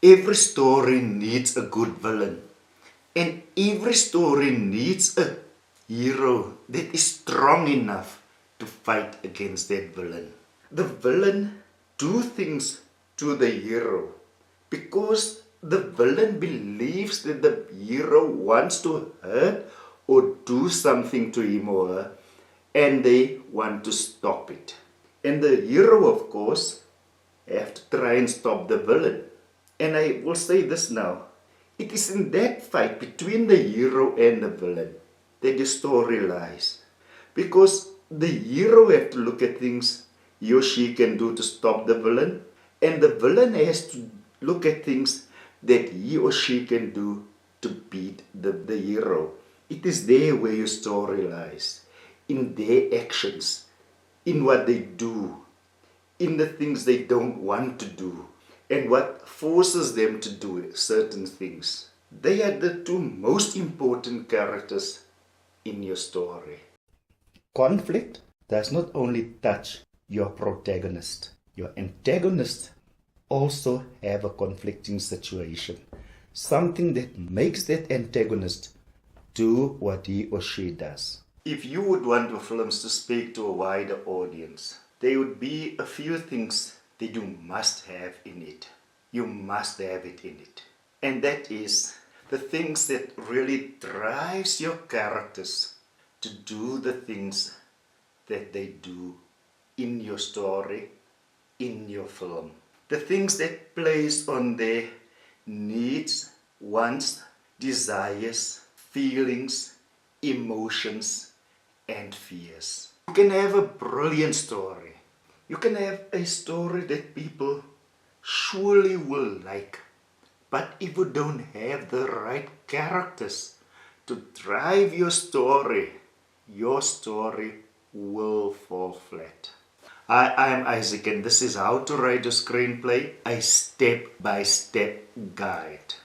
Every story needs a good villain. And every story needs a hero that is strong enough to fight against that villain. The villain do things to the hero because the villain believes that the hero wants to hurt or do something to him or her, and they want to stop it. And the hero, of course, have to try and stop the villain. And I will say this now. It is in that fight between the hero and the villain that the story lies. Because the hero have to look at things he or she can do to stop the villain, and the villain has to look at things that he or she can do to beat the hero. It is there where your story lies. In their actions, in what they do, in the things they don't want to do, and what forces them to do certain things. They are the two most important characters in your story. Conflict does not only touch your protagonist, your antagonist also have a conflicting situation. Something that makes that antagonist do what he or she does. If you would want your films to speak to a wider audience, there would be a few things that you must have in it. You must have it in it. And that is the things that really drives your characters to do the things that they do in your story, in your film. The things that plays on their needs, wants, desires, feelings, emotions, and fears. You can have a brilliant story. You can have a story that people surely will like. But if you don't have the right characters to drive your story will fall flat. I am Isaac, and this is How to Write a Screenplay, a step-by-step guide.